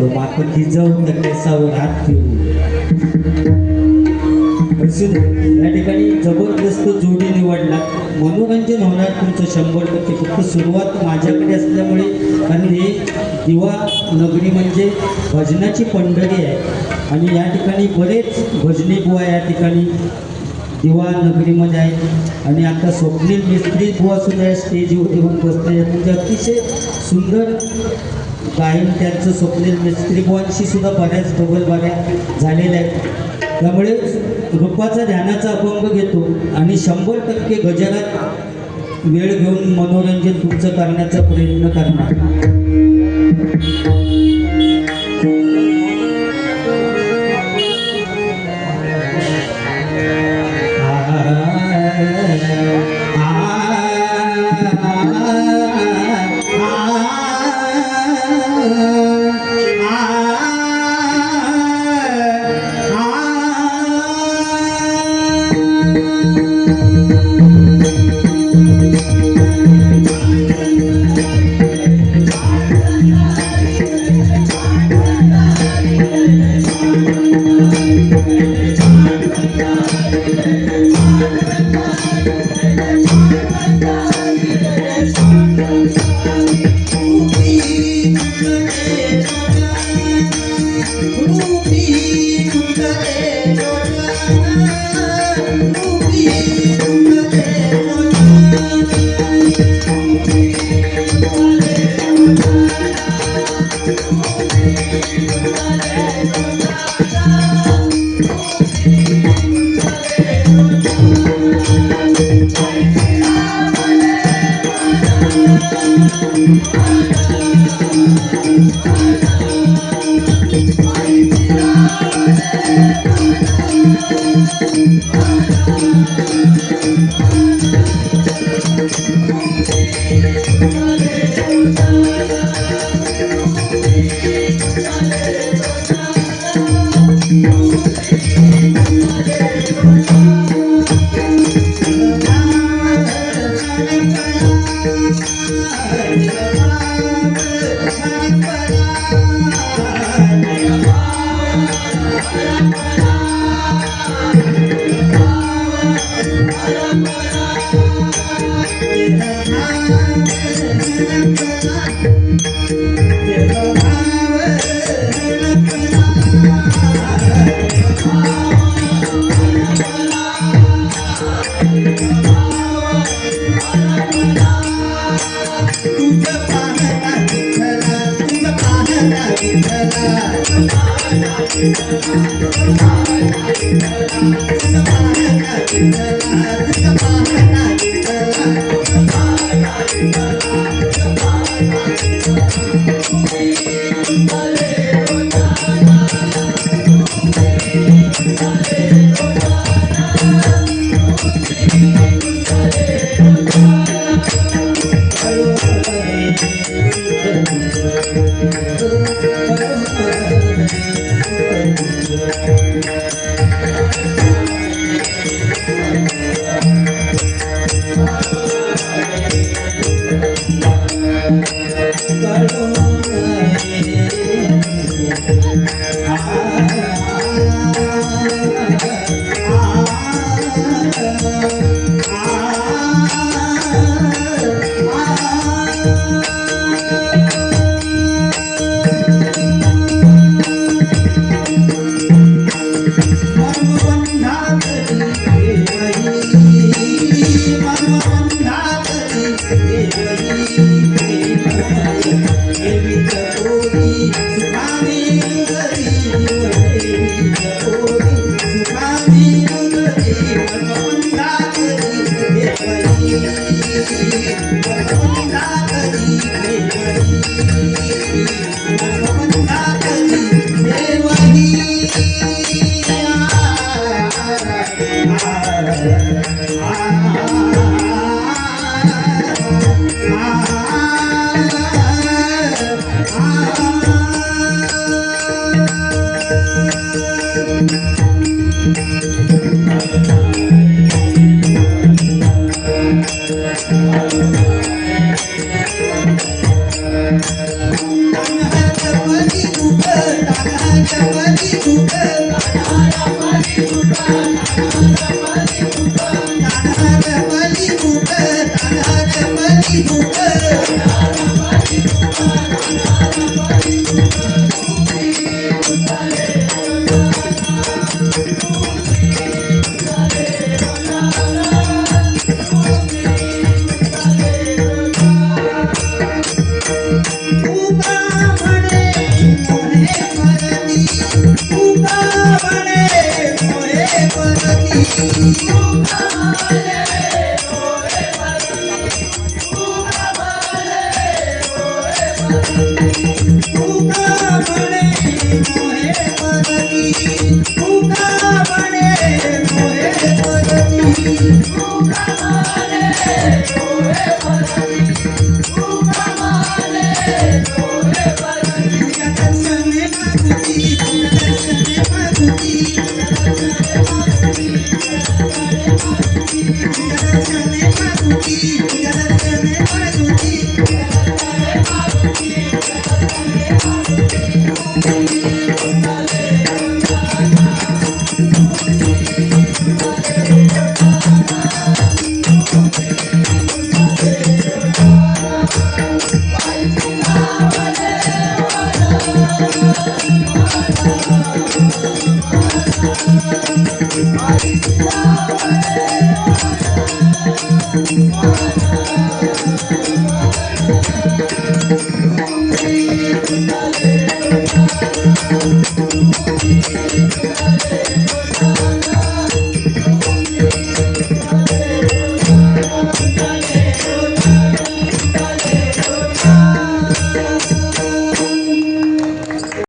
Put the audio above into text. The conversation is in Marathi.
तो मात्र जिजाऊ तर केसावर हात ठेवू असून या ठिकाणी जबरदस्त जोडी निवडला. मनोरंजन होणार तुमचं 100%. फक्त सुरुवात माझ्याकडे असल्यामुळे, कारण हे दिवा नगरी म्हणजे भजनाची पंढरी आहे आणि या ठिकाणी बरेच भजनी बुवा या ठिकाणी दिवा नगरीमध्ये आहेत. आणि आता स्वप्नील मिस्त्री बुवा सुद्धा या स्टेजवर येऊन बसले आहेत. म्हणजे अतिशय सुंदर गायन त्यांचं स्वप्नील मिस्त्री बुवांशी सुद्धा बऱ्याच डबलबाऱ्या झालेल्या आहेत. त्यामुळे रूपाचा ध्यानाचा अभंग घेतो आणि 100% गजरात वेळ घेऊन मनोरंजन तुमचं करण्याचा प्रयत्न करणार. तुका म्हणे